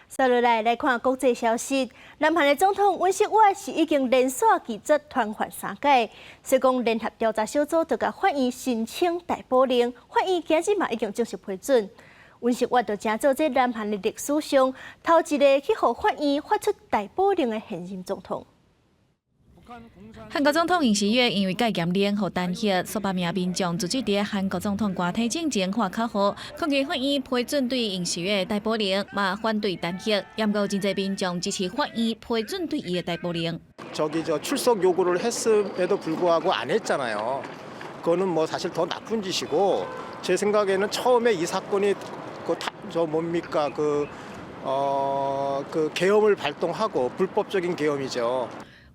接落来看国际消息，南韩的总统尹锡悦是已经连续拒绝团还3届，所以讲联合调查小组就甲法院申请逮捕令，法院今日嘛已经正式批准。尹锡悦就成做这南韩的历史上头一个去互法院发出逮捕令的现任总统。 韩国总统尹锡悦因为戒严令和弹劾，数百名民众组织伫韩国总统官邸进前画口号，抗议法院批准对尹锡悦逮捕令，嘛反对弹劾。也有真侪民众支持法院批准对伊的逮捕令。출석요구를했음에도불구하고안했잖아요. 그거는 뭐 사실 더 나쁜 짓이고 제 생각에는 처음에 이 사건이 그 계엄을 발동하고 불법적인 계엄이죠.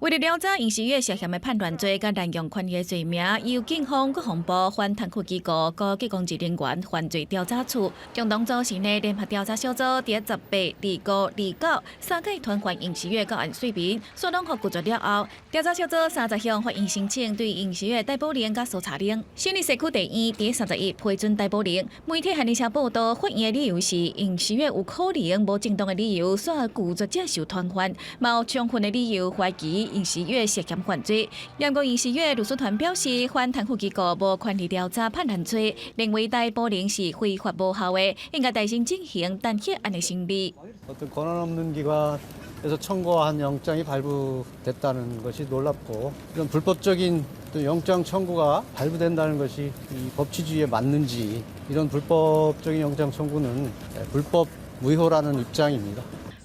为了了解尹锡悦涉嫌的叛乱罪、甲滥用权力的罪名，由警方、国防部、反贪腐机构、高级公职人员犯罪调查处共同组成的联合调查小组，伫18、25、29、3届传唤尹锡悦到案说明，所拢予拒绝了后，调查小组30向法院申请对尹锡悦逮捕令甲搜查令。新北市区第一伫31批准逮捕令。媒体韩联社报道，法院的理由是尹锡悦有可能无正当的理由，所拒绝接受传唤，嘛有充分的理由怀疑。 尹锡悦涉嫌犯罪，不过尹锡悦律师团表示，反贪腐机构无权利调查叛乱罪，认为逮捕令是非法无效的，应该大声进行弹劾案的审理。 어떤 권한 없는 기관에서 청구한 영장이 발부됐다는 것이 놀랍고 이런 불법적인 또 영장 청구가 발부된다는 것이 이 법치주의에 맞는지 이런 불법적인 영장 청구는 불법 무효라는 입장입니다.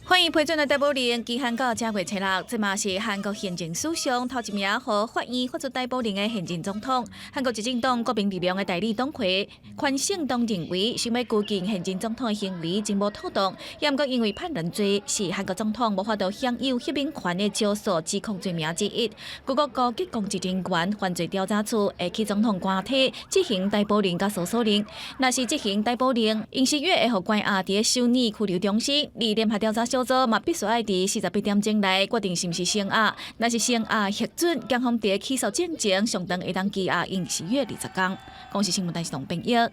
法院批准的逮捕令期限到正月初6，这嘛是韩国宪政史上头一名和法院发出逮捕令的现任总统。韩国执政党国民力量的代理党魁宽信党认为，想要拘禁现任总统的行为真无妥当，也不过因为叛乱罪是韩国总统无法度享有宪民权的少数指控罪名之一。各国高级公职人员犯罪调查处会去总统官邸执行逮捕令甲搜索令。若是执行逮捕令，尹锡悦会互关押伫首尔拘留中心，而联合调查小组嘛必须要伫48点钟内决定是毋是声押。若是声押核准，检方伫起诉进前上长会当羁押尹锡悦20天。公视新闻台是董炳耀。